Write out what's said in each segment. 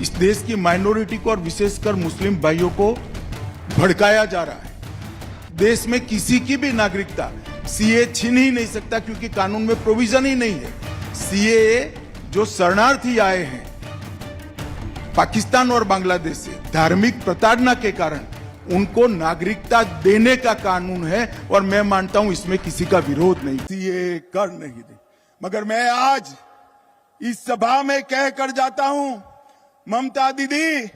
इस देश की माइनॉरिटी को और विशेषकर मुस्लिम भाइयों को भड़काया जा रहा है। देश में किसी की भी नागरिकता सीए छीन ही नहीं सकता, क्योंकि कानून में प्रोविजन ही नहीं है। सीए जो शरणार्थी आए हैं पाकिस्तान और बांग्लादेश से धार्मिक प्रताड़ना के कारण, उनको नागरिकता देने का कानून है और मैं मानता हूं इसमें किसी का विरोध नहीं। सीए कर नहीं दे, मगर मैं आज इस सभा में कहकर जाता हूं, ममता दीदी,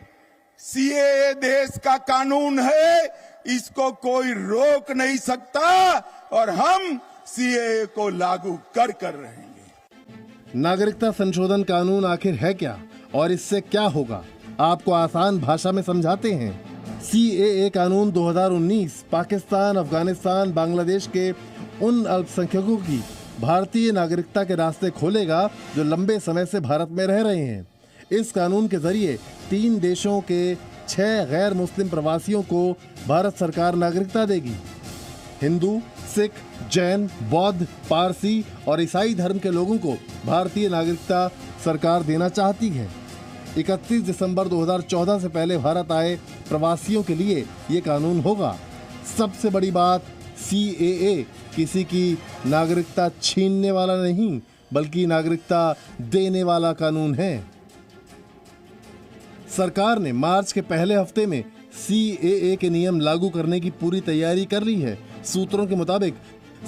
सीए देश का कानून है, इसको कोई रोक नहीं सकता और हम सीए को लागू कर रहेंगे। नागरिकता संशोधन कानून आखिर है क्या और इससे क्या होगा, आपको आसान भाषा में समझाते हैं। सीएए कानून 2019 पाकिस्तान, अफगानिस्तान, बांग्लादेश के उन अल्पसंख्यकों की भारतीय नागरिकता के रास्ते खोलेगा जो लंबे समय से भारत में रह रहे हैं। इस कानून के जरिए 3 देशों के 6 गैर मुस्लिम प्रवासियों को भारत सरकार नागरिकता देगी। हिंदू, सिख, जैन, बौद्ध, पारसी और ईसाई धर्म के लोगों को भारतीय नागरिकता सरकार देना चाहती है। 31 दिसंबर 2014 से पहले भारत आए प्रवासियों के लिए ये कानून होगा। सबसे बड़ी बात, सीएए किसी की नागरिकता छीनने वाला नहीं, बल्कि नागरिकता देने वाला कानून है। सरकार ने मार्च के पहले हफ्ते में सीएए के नियम लागू करने की पूरी तैयारी कर ली है। सूत्रों के मुताबिक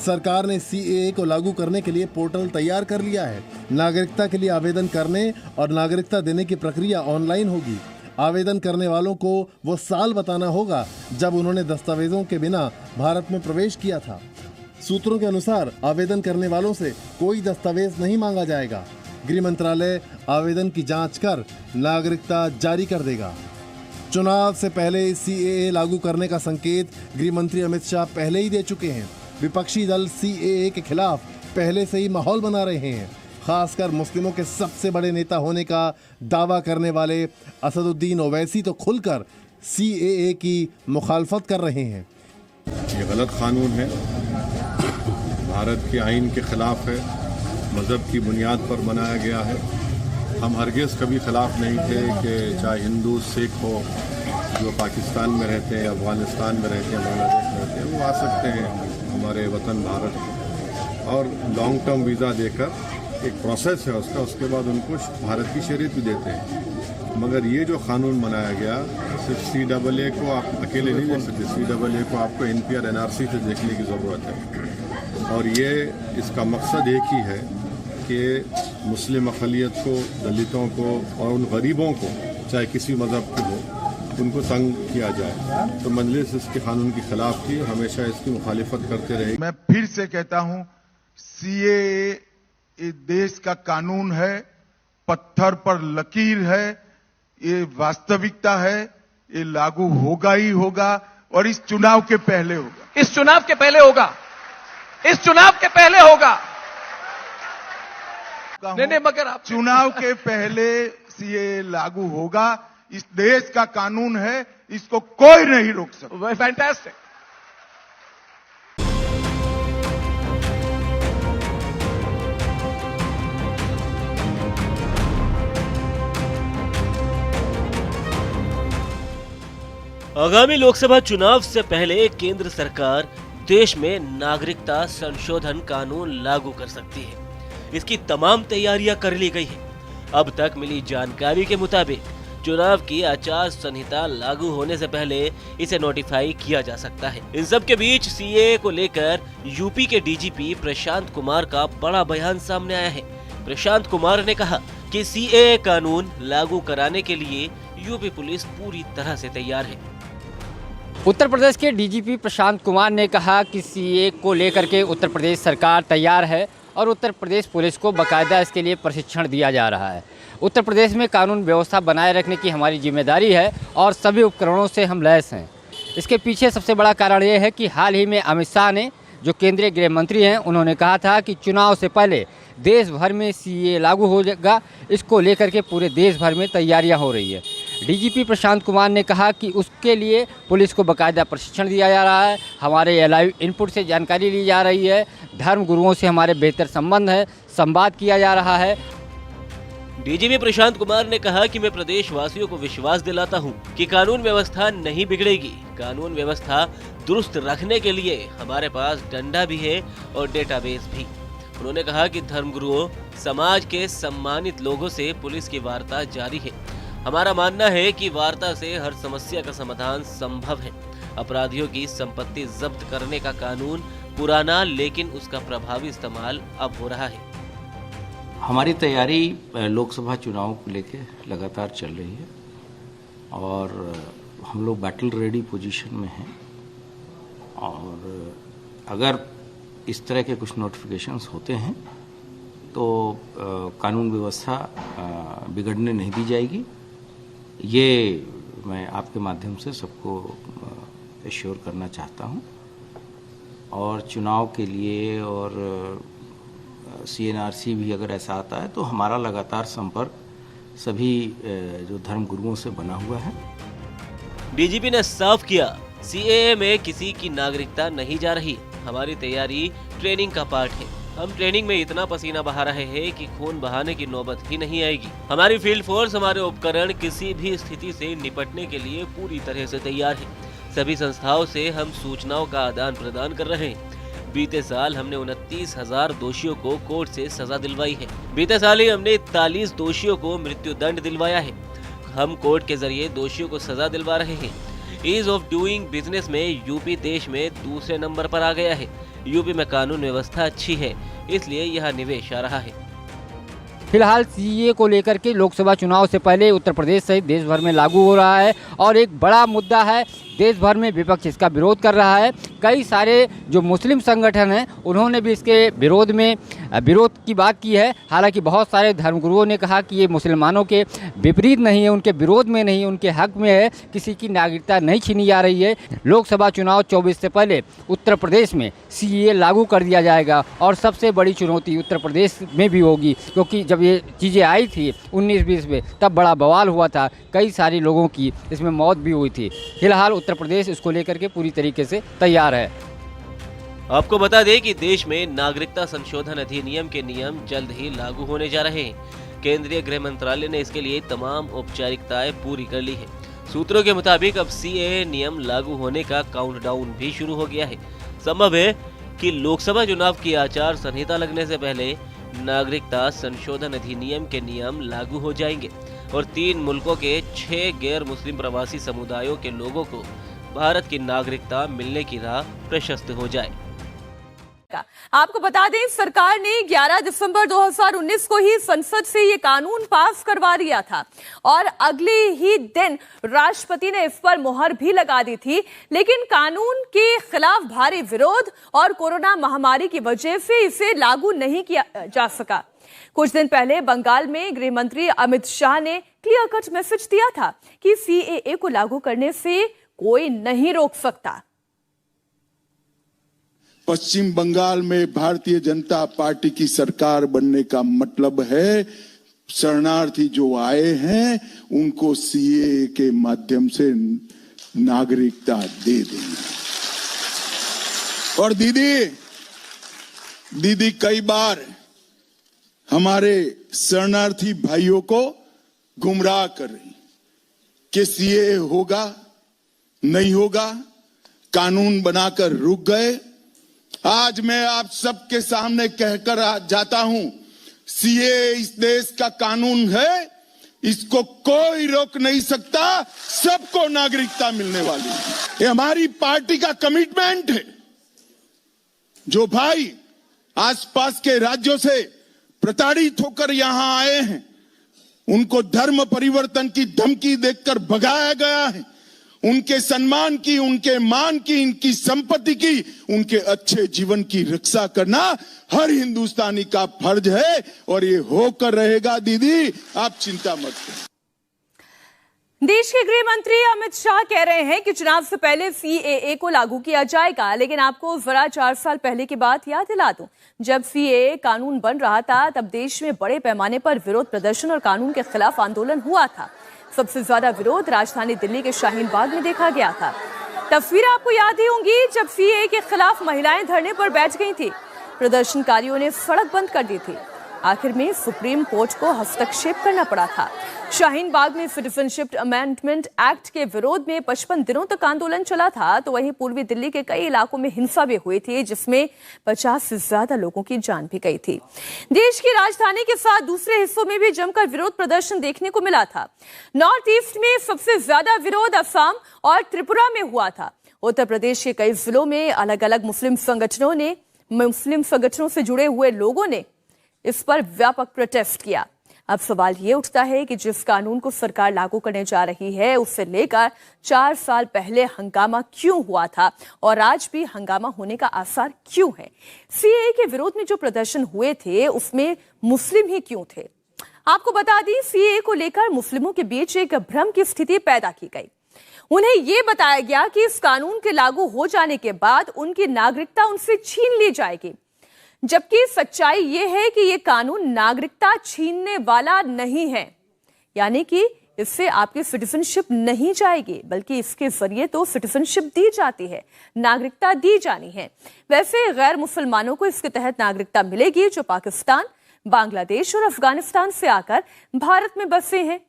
सरकार ने सीएए को लागू करने के लिए पोर्टल तैयार कर लिया है। नागरिकता के लिए आवेदन करने और नागरिकता देने की प्रक्रिया ऑनलाइन होगी। आवेदन करने वालों को वो साल बताना होगा जब उन्होंने दस्तावेजों के बिना भारत में प्रवेश किया था। सूत्रों के अनुसार आवेदन करने वालों से कोई दस्तावेज नहीं मांगा जाएगा। गृह मंत्रालय आवेदन की जांच कर नागरिकता जारी कर देगा। चुनाव से पहले सीएए लागू करने का संकेत गृह मंत्री अमित शाह पहले ही दे चुके हैं। विपक्षी दल सीएए के खिलाफ पहले से ही माहौल बना रहे हैं। खासकर मुस्लिमों के सबसे बड़े नेता होने का दावा करने वाले असदुद्दीन ओवैसी तो खुलकर सीएए की मुखालफत कर रहे हैं। ये गलत कानून है, भारत के आइन के खिलाफ है, मज़हब की बुनियाद पर बनाया गया है। हम हरगिज़ कभी खिलाफ नहीं थे कि चाहे हिंदू, सिख हो जो पाकिस्तान में रहते हैं, अफगानिस्तान में रहते हैं, बांग्लादेश में रहते हैं, वो आ सकते हैं हमारे वतन भारत, और लॉन्ग टर्म वीज़ा देकर एक प्रोसेस है उसका, उसके बाद उनको भारत की शरीयत भी देते हैं। मगर ये जो कानून बनाया गया, सिर्फ सीएए को आप अकेले नहीं देख सकते। सीएए को आपको एनपीआर, एनआरसी से देखने की ज़रूरत है। और ये इसका मकसद एक ही है कि मुस्लिम अक़लियत को, दलितों को और उन गरीबों को, चाहे किसी मज़हब के हो, उनको तंग किया जाए। तो मजलिस इसके कानून के खिलाफ थी, हमेशा इसकी मुखालिफत करते रही। मैं फिर से कहता हूं, सीएए देश का कानून है, पत्थर पर लकीर है, ये वास्तविकता है, ये लागू होगा ही होगा और इस चुनाव के पहले होगा। इस चुनाव के पहले होगा, इस चुनाव के पहले होगा। नहीं, मगर आप चुनाव के पहले सीए लागू होगा। इस देश का कानून है, इसको कोई नहीं रोक सकता। फैंटास्टिक। आगामी लोकसभा चुनाव से पहले केंद्र सरकार देश में नागरिकता संशोधन कानून लागू कर सकती है। इसकी तमाम तैयारियां कर ली गई है। अब तक मिली जानकारी के मुताबिक चुनाव की आचार संहिता लागू होने से पहले इसे नोटिफाई किया जा सकता है। इन सब के बीच सीएए को लेकर यूपी के डीजीपी प्रशांत कुमार का बड़ा बयान सामने आया है। प्रशांत कुमार ने कहा कि सीएए कानून लागू कराने के लिए यूपी पुलिस पूरी तरह से तैयार है। उत्तर प्रदेश के डीजीपी प्रशांत कुमार ने कहा कि सीएए को लेकर के उत्तर प्रदेश सरकार तैयार है और उत्तर प्रदेश पुलिस को बाकायदा इसके लिए प्रशिक्षण दिया जा रहा है। उत्तर प्रदेश में कानून व्यवस्था बनाए रखने की हमारी जिम्मेदारी है और सभी उपकरणों से हम लैस हैं। इसके पीछे सबसे बड़ा कारण ये है कि हाल ही में अमित शाह ने, जो केंद्रीय गृह मंत्री हैं, उन्होंने कहा था कि चुनाव से पहले देश भर में सीएए लागू हो जाएगा। इसको लेकर के पूरे देश भर में तैयारियां हो रही है। डीजीपी प्रशांत कुमार ने कहा कि उसके लिए पुलिस को बाकायदा प्रशिक्षण दिया जा रहा है। हमारे लाइव इनपुट से जानकारी ली जा रही है। धर्म गुरुओं से हमारे बेहतर संबंध है, संवाद किया जा रहा है। डीजीपी प्रशांत कुमार ने कहा कि मैं प्रदेश वासियों को विश्वास दिलाता हूं कि कानून व्यवस्था नहीं बिगड़ेगी। कानून व्यवस्था दुरुस्त रखने के लिए हमारे पास डंडा भी है और डेटाबेस भी। उन्होंने कहा कि धर्मगुरुओं, समाज के सम्मानित लोगों से पुलिस की वार्ता जारी है। हमारा मानना है कि वार्ता से हर समस्या का समाधान संभव है। अपराधियों की संपत्ति जब्त करने का कानून पुराना, लेकिन उसका प्रभावी इस्तेमाल अब हो रहा है। हमारी तैयारी लोकसभा चुनाव को लेकर लगातार चल रही है और हम लोग बैटल रेडी पोजीशन में हैं। और अगर इस तरह के कुछ नोटिफिकेशंस होते हैं तो कानून व्यवस्था बिगड़ने नहीं दी जाएगी। ये मैं आपके माध्यम से सबको एश्योर करना चाहता हूं। और चुनाव के लिए और CNRC भी अगर ऐसा आता है तो हमारा लगातार संपर्क सभी जो धर्म गुरुओं से बना हुआ है। डीजीपी ने साफ किया, CAA में किसी की नागरिकता नहीं जा रही। हमारी तैयारी ट्रेनिंग का पार्ट है। हम ट्रेनिंग में इतना पसीना बहा रहे हैं कि खून बहाने की नौबत ही नहीं आएगी। हमारी फील्ड फोर्स, हमारे उपकरण किसी भी स्थिति से निपटने के लिए पूरी तरह से तैयार है। सभी संस्थाओं से हम सूचनाओं का आदान प्रदान कर रहे हैं। बीते साल हमने 29,000 दोषियों को कोर्ट से सजा दिलवाई है। बीते साल ही हमने 41 दोषियों को मृत्यु दंड दिलवाया है। हम कोर्ट के जरिए दोषियों को सजा दिलवा रहे हैं। ईज ऑफ डूइंग बिजनेस में यूपी देश में दूसरे नंबर पर आ गया है। यूपी में कानून व्यवस्था अच्छी है, इसलिए यहाँ निवेश आ रहा है। फिलहाल CAA को लेकर के लोकसभा चुनाव से पहले उत्तर प्रदेश सहित देश भर में लागू हो रहा है और एक बड़ा मुद्दा है। देश भर में विपक्ष इसका विरोध कर रहा है। कई सारे जो मुस्लिम संगठन हैं उन्होंने भी इसके विरोध की बात की है। हालांकि बहुत सारे धर्मगुरुओं ने कहा कि ये मुसलमानों के विपरीत नहीं है, उनके विरोध में नहीं, उनके हक में है। किसी की नागरिकता नहीं छीनी जा रही है। लोकसभा चुनाव 24 से पहले उत्तर प्रदेश में CAA लागू कर दिया जाएगा और सबसे बड़ी चुनौती उत्तर प्रदेश में भी होगी, क्योंकि जब ये चीज़ें आई थी 19-20 में तब बड़ा बवाल हुआ था। कई सारे लोगों की इसमें मौत भी हुई थी। फिलहाल उत्तर प्रदेश इसको लेकर के पूरी तरीके से तैयार है। आपको बता दें कि देश में नागरिकता संशोधन अधिनियम के नियम जल्द ही लागू होने जा रहे हैं। केंद्रीय गृह मंत्रालय ने इसके लिए तमाम औपचारिकताएं पूरी कर ली है। सूत्रों के मुताबिक अब CAA नियम लागू होने का काउंटडाउन भी शुरू हो गया है। संभव है कि लोकसभा चुनाव की आचार संहिता लगने से पहले नागरिकता संशोधन अधिनियम के नियम लागू हो जाएंगे और 3 मुल्कों के 6 गैर मुस्लिम प्रवासी समुदायों के लोगों को भारत की नागरिकता मिलने की राह प्रशस्त हो जाए। आपको बता दें, सरकार ने 11 दिसंबर 2019 को ही संसद से ये कानून पास करवा दिया था और अगले ही दिन राष्ट्रपति ने इस पर मुहर भी लगा दी थी। लेकिन कानून के खिलाफ भारी विरोध और कोरोना महामारी की वजह से इसे लागू नहीं किया जा सका। कुछ दिन पहले बंगाल में गृह मंत्री अमित शाह ने क्लियर कट मैसेज दिया था कि CAA को लागू करने से कोई नहीं रोक सकता। पश्चिम बंगाल में भारतीय जनता पार्टी की सरकार बनने का मतलब है शरणार्थी जो आए हैं उनको CAA के माध्यम से नागरिकता दे देना। और दीदी कई बार हमारे शरणार्थी भाइयों को गुमराह कर रही कि CAA होगा नहीं होगा, कानून बनाकर रुक गए। आज मैं आप सबके सामने कहकर जाता हूं, CAA इस देश का कानून है, इसको कोई रोक नहीं सकता, सबको नागरिकता मिलने वाली है। ये हमारी पार्टी का कमिटमेंट है। जो भाई आसपास के राज्यों से प्रताड़ित होकर यहां आए हैं, उनको धर्म परिवर्तन की धमकी देकर भगाया गया है, उनके सम्मान की, उनके मान की, इनकी संपत्ति की, उनके अच्छे जीवन की रक्षा करना हर हिंदुस्तानी का फर्ज है और ये होकर रहेगा। दीदी आप चिंता मत करो। देश के गृह मंत्री अमित शाह कह रहे हैं कि चुनाव से पहले CAA को लागू किया जाएगा। लेकिन आपको जरा 4 साल पहले की बात याद दिला दूं, जब CAA कानून बन रहा था तब देश में बड़े पैमाने पर विरोध प्रदर्शन और कानून के खिलाफ आंदोलन हुआ था। सबसे ज्यादा विरोध राजधानी दिल्ली के शाहीन बाग में देखा गया था। तस्वीरें आपको याद ही होंगी जब CAA के खिलाफ महिलाएं धरने पर बैठ गई थी। प्रदर्शनकारियों ने सड़क बंद कर दी थी। आखिर में सुप्रीम कोर्ट को हस्तक्षेप करना पड़ा था। शाहीन बाग में सिटीजनशिप अमेंडमेंट एक्ट के विरोध में 55 दिनों तक आंदोलन चला था, तो वहीं पूर्वी दिल्ली के कई इलाकों में हिंसा भी हुई थी, जिसमें 50 से ज्यादा लोगों की जान भी गई थी। देश की राजधानी के साथ दूसरे हिस्सों में भी जमकर विरोध प्रदर्शन देखने को मिला था। नॉर्थ ईस्ट में सबसे ज्यादा विरोध असम और त्रिपुरा में हुआ था। उत्तर प्रदेश के कई जिलों में अलग अलग मुस्लिम संगठनों से जुड़े हुए लोगों ने इस पर व्यापक प्रोटेस्ट किया। अब सवाल ये उठता है कि जिस कानून को सरकार लागू करने जा रही है, उससे लेकर 4 साल पहले हंगामा क्यों हुआ था और आज भी हंगामा होने का आसार क्यों है? सीएए के विरोध में जो प्रदर्शन हुए थे, उसमें मुस्लिम ही क्यों थे? आपको बता दें, सीएए को लेकर मुस्लिमों के बीच एक भ्रम की स्थिति पैदा की गई। उन्हें यह बताया गया कि इस कानून के लागू हो जाने के बाद उनकी नागरिकता उनसे छीन ली जाएगी, जबकि सच्चाई यह है कि यह कानून नागरिकता छीनने वाला नहीं है। यानी कि इससे आपकी सिटीजनशिप नहीं जाएगी, बल्कि इसके जरिए तो सिटीजनशिप दी जाती है, नागरिकता दी जानी है। वैसे गैर मुसलमानों को इसके तहत नागरिकता मिलेगी जो पाकिस्तान, बांग्लादेश और अफगानिस्तान से आकर भारत में बसे हैं।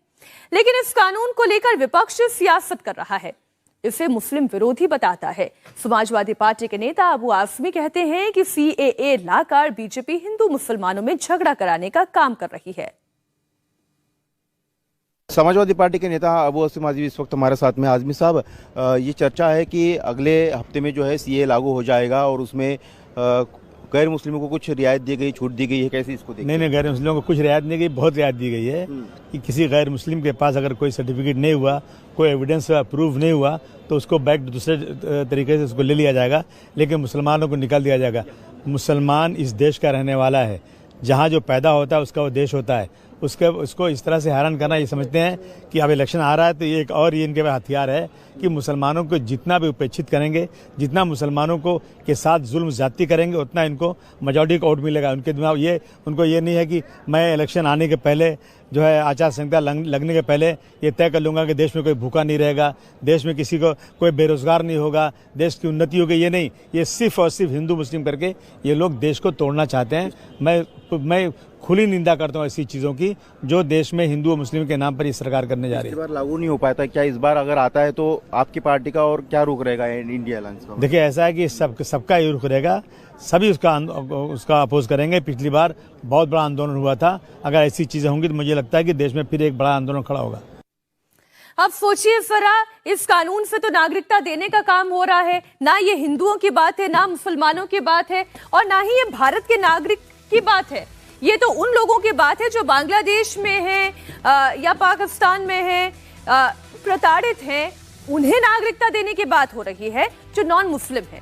लेकिन इस कानून को लेकर विपक्ष सियासत कर रहा है, इसे मुस्लिम विरोधी बताता है। समाजवादी पार्टी के नेता अबू आसमी कहते हैं कि सीएए लाकर बीजेपी हिंदू मुसलमानों में झगड़ा कराने का काम कर रही है। समाजवादी पार्टी के नेता अबू आसिम आजमी इस वक्त हमारे साथ में। आजमी साहब, ये चर्चा है कि अगले हफ्ते में जो है सीएए लागू हो जाएगा और उसमें गैर मुस्लिमों को कुछ रियायत दी गई, छूट दी गई है, कैसे इसको देखते हैं? नहीं, गैर मुस्लिमों को कुछ रियायत नहीं गई, बहुत रियायत दी गई है कि किसी गैर मुस्लिम के पास अगर कोई सर्टिफिकेट नहीं हुआ, कोई एविडेंस प्रूफ नहीं हुआ, तो उसको बैक दूसरे तरीके से उसको ले लिया जाएगा, लेकिन मुसलमानों को निकाल दिया जाएगा। मुसलमान इस देश का रहने वाला है, जहाँ जो पैदा होता है उसका वो देश होता है। उसको इस तरह से हैरान करना, ये समझते हैं कि अब इलेक्शन आ रहा है तो ये एक और इनके पास हथियार है कि मुसलमानों को जितना भी उपेक्षित करेंगे, जितना मुसलमानों को के साथ जुल्म ज्यादती करेंगे, उतना इनको मेजॉरिटी का वोट मिलेगा। उनके दिमाग उनको ये नहीं है कि मैं इलेक्शन आने के पहले जो है आचार संहिता लगने के पहले ये तय कर लूंगा कि देश में कोई भूखा नहीं रहेगा, देश में किसी को कोई बेरोजगार नहीं होगा, देश की उन्नति होगी। ये नहीं, ये सिर्फ और सिर्फ हिंदू मुस्लिम करके ये लोग देश को तोड़ना चाहते हैं। मैं खुली निंदा करता हूँ ऐसी चीजों की जो देश में हिंदू और मुस्लिम के नाम पर ये सरकार करने जा रही है। इस बार लागू नहीं हो पाया था, क्या इस बार अगर आता है तो आपकी पार्टी का और क्या रुख रहेगा इंडिया अलायंस का? देखिए, ऐसा है कि सबका ये रुख रहेगा, सभी उसका अपोज करेंगे। पिछली बार बहुत बड़ा आंदोलन हुआ था, अगर ऐसी चीजें होंगी तो मुझे लगता है कि देश में फिर एक बड़ा आंदोलन खड़ा होगा। अब सोचिए जरा, इस कानून से तो नागरिकता देने का काम हो रहा है, ना ये हिंदुओं की बात है, ना मुसलमानों की बात है, और ना ही ये भारत के नागरिक की बात है। ये तो उन लोगों की बात है जो बांग्लादेश में हैं या पाकिस्तान में हैं, प्रताड़ित हैं, उन्हें नागरिकता देने की बात हो रही है जो नॉन मुस्लिम है।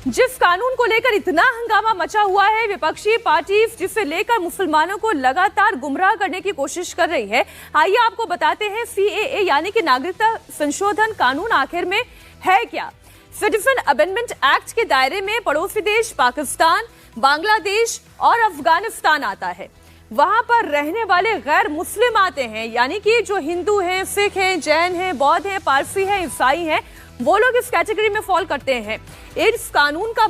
जिस कानून को लेकर इतना हंगामा मचा हुआ है, विपक्षी पार्टी जिसे लेकर मुसलमानों को लगातार गुमराह करने की कोशिश कर रही है। आइए आपको बताते हैं सीएए यानी कि नागरिकता संशोधन कानून आखिर में है क्या। सिटीजन अमेंडमेंट एक्ट के दायरे में पड़ोसी देश पाकिस्तान, बांग्लादेश और अफगानिस्तान आता है। वहां पर रहने वाले गैर मुस्लिम आते हैं, यानी कि जो हिंदू हैं, सिख हैं, जैन हैं, बौद्ध हैं, पारसी हैं, ईसाई हैं, वो लोग इस कैटेगरी में फॉल करते हैं। इस कानून का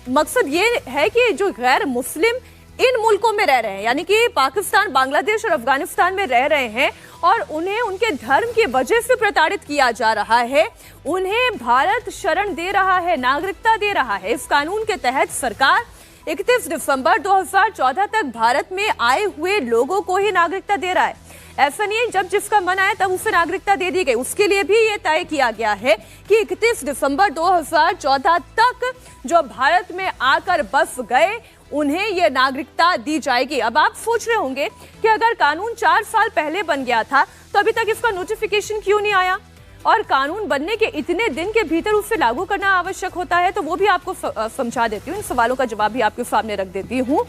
मकसद ये है कि जो गैर मुस्लिम इन मुल्कों में रह रहे हैं, यानी कि पाकिस्तान, बांग्लादेश और अफगानिस्तान में रह रहे हैं और उन्हें उनके धर्म की वजह से प्रताड़ित किया जा रहा है, उन्हें भारत शरण दे रहा है, नागरिकता दे रहा है। इस कानून के तहत सरकार 31 दिसंबर 2014 तक भारत में आए हुए लोगों को ही नागरिकता दे रहा है। ऐसा नहीं है जब जिसका मन आया तब उसे नागरिकता दे दी गई। उसके लिए भी ये तय किया गया है कि 31 दिसंबर 2014 तक जो भारत में आकर बस गए उन्हें यह नागरिकता दी जाएगी। अब आप सोच रहे होंगे कि अगर कानून 4 साल पहले बन गया था तो अभी तक इसका नोटिफिकेशन क्यों नहीं आया, और कानून बनने के इतने दिन के भीतर उसे लागू करना आवश्यक होता है। तो वो भी आपको समझा देती हूँ, इन सवालों का जवाब भी आपके सामने रख देती हूँ।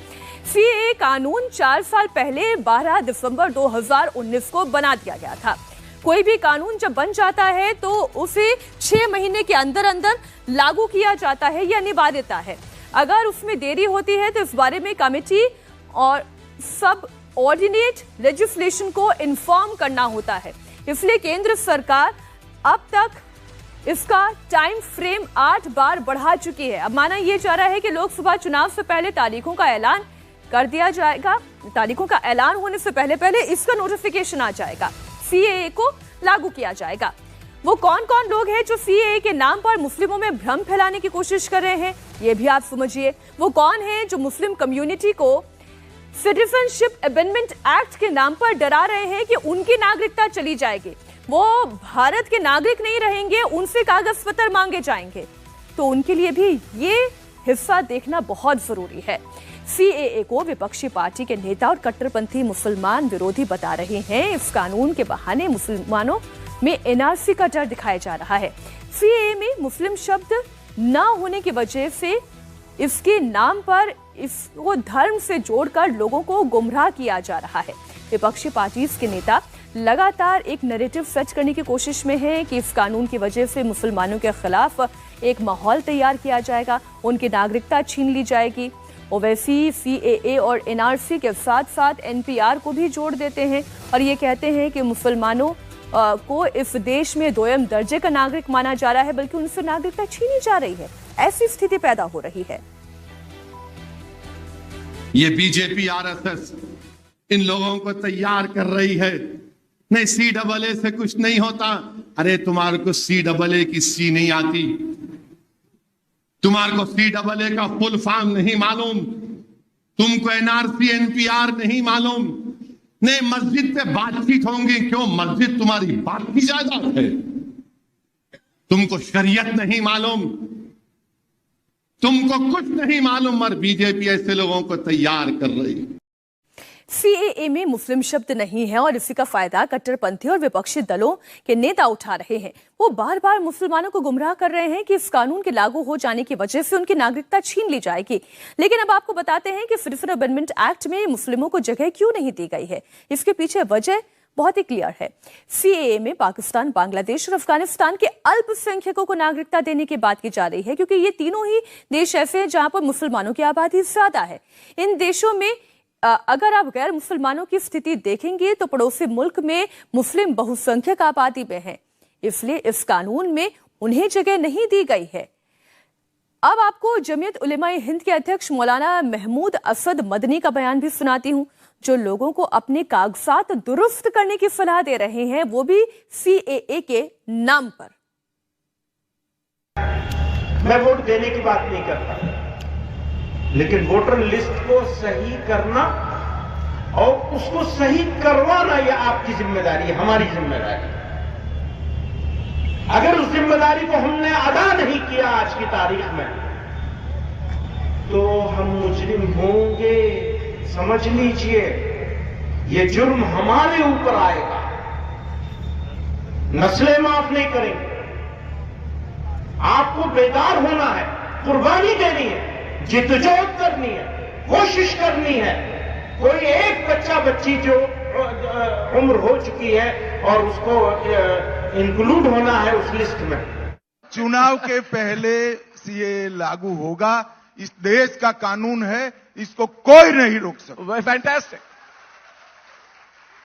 सीएए कानून 4 साल पहले 12 दिसंबर 2019 को बना दिया गया था। कोई भी कानून जब बन जाता है तो उसे 6 महीने के अंदर अंदर लागू किया जाता है, यह अनिवार्यता है। अगर उसमें देरी होती है तो इस बारे में कमेटी और सब ऑर्डिनेट लेजिस्लेशन को इन्फॉर्म करना होता है। इसलिए केंद्र सरकार अब तक इसका टाइम फ्रेम 8 बार बढ़ा चुकी है। अब माना यह जा रहा है कि लोकसभा चुनाव से पहले तारीखों का ऐलान कर दिया जाएगा। तारीखों का ऐलान होने से पहले पहले इसका नोटिफिकेशन आ जाएगा, सीएए को लागू किया जाएगा। वो कौन कौन लोग हैं जो सीएए के नाम पर मुस्लिमों में भ्रम फैलाने की कोशिश कर रहे हैं, ये भी आप समझिए। वो कौन है जो मुस्लिम कम्युनिटी को सिटीजनशिप अमेंडमेंट एक्ट के नाम पर डरा रहे हैं कि उनकी नागरिकता चली जाएगी, वो भारत के नागरिक नहीं रहेंगे, उनसे कागज पत्र मांगे जाएंगे। तो उनके लिए भी ये हिस्सा देखना बहुत जरूरी है। सीएए को विपक्षी पार्टी के नेता और कट्टरपंथी मुसलमान विरोधी बता रहे हैं। इस कानून के बहाने मुसलमानों में एनआरसी का डर दिखाया जा रहा है। सीएए में मुस्लिम शब्द न होने की वजह से इसके नाम पर इसको धर्म से जोड़कर लोगों को गुमराह किया जा रहा है। विपक्षी पार्टी के नेता लगातार एक नैरेटिव सेट करने की कोशिश में है कि इस कानून की वजह से मुसलमानों के खिलाफ एक माहौल तैयार किया जाएगा, उनकी नागरिकता छीन ली जाएगी। ओवैसी सीएए और एनआरसी के साथ साथ एनपीआर को भी जोड़ देते हैं और ये कहते हैं कि मुसलमानों को इस देश में दोयम दर्जे का नागरिक माना जा रहा है, बल्कि उनसे नागरिकता छीनी जा रही है। ऐसी स्थिति पैदा हो रही है। ये बीजेपी आरएसएस इन लोगों को तैयार कर रही है। नहीं, CAA से कुछ नहीं होता। अरे तुम्हारे को CAA की सी नहीं आती, तुम्हारे को CAA का फुल फॉर्म नहीं मालूम, तुमको एनआरसी एनपीआर नहीं मालूम। नहीं, मस्जिद पे बातचीत होंगी, क्यों? मस्जिद तुम्हारी बात की जायदाद है। तुमको शरीयत नहीं मालूम, तुमको कुछ नहीं मालूम, और बीजेपी ऐसे लोगों को तैयार कर रही है। सीएए में मुस्लिम शब्द नहीं है और इसी का फायदा कट्टरपंथी और विपक्षी दलों के नेता उठा रहे हैं। वो बार बार मुसलमानों को गुमराह कर रहे हैं कि इस कानून के लागू हो जाने की वजह से उनकी नागरिकता छीन ली जाएगी। लेकिन अब आपको बताते हैं कि सिटीजन अमेंडमेंट एक्ट में मुस्लिमों को जगह क्यों नहीं दी गई है। इसके पीछे वजह बहुत ही क्लियर है। सीएए में पाकिस्तान, बांग्लादेश और अफगानिस्तान के अल्पसंख्यकों को नागरिकता देने की बात की जा रही है, क्योंकि ये तीनों ही देश ऐसे हैं जहां पर मुसलमानों की आबादी ज्यादा है। इन देशों में अगर आप गैर मुसलमानों की स्थिति देखेंगे तो पड़ोसी मुल्क में मुस्लिम बहुसंख्यक आबादी में है, इसलिए इस कानून में उन्हें जगह नहीं दी गई है। अब आपको जमीयत उलेमाए हिंद के अध्यक्ष मौलाना महमूद असद मदनी का बयान भी सुनाती हूं, जो लोगों को अपने कागजात दुरुस्त करने की सलाह दे रहे हैं, वो भी सीएए के नाम पर। मैं वोट देने की बात नहीं करता, लेकिन वोटर लिस्ट को सही करना और उसको सही करवाना यह आपकी जिम्मेदारी है, हमारी जिम्मेदारी। अगर उस जिम्मेदारी को हमने अदा नहीं किया आज की तारीख में, तो हम मुजरिम होंगे। समझ लीजिए, ये जुर्म हमारे ऊपर आएगा, नस्लें माफ नहीं करेंगे। आपको बेदार होना है, कुर्बानी देनी है, जिद्दोजहद करनी है, कोशिश करनी है। कोई एक बच्चा बच्ची जो उम्र हो चुकी है और उसको इंक्लूड होना है उस लिस्ट में। चुनाव के पहले सीएए लागू होगा, इस देश का कानून है, इसको कोई नहीं रोक सकता। फैंटास्टिक।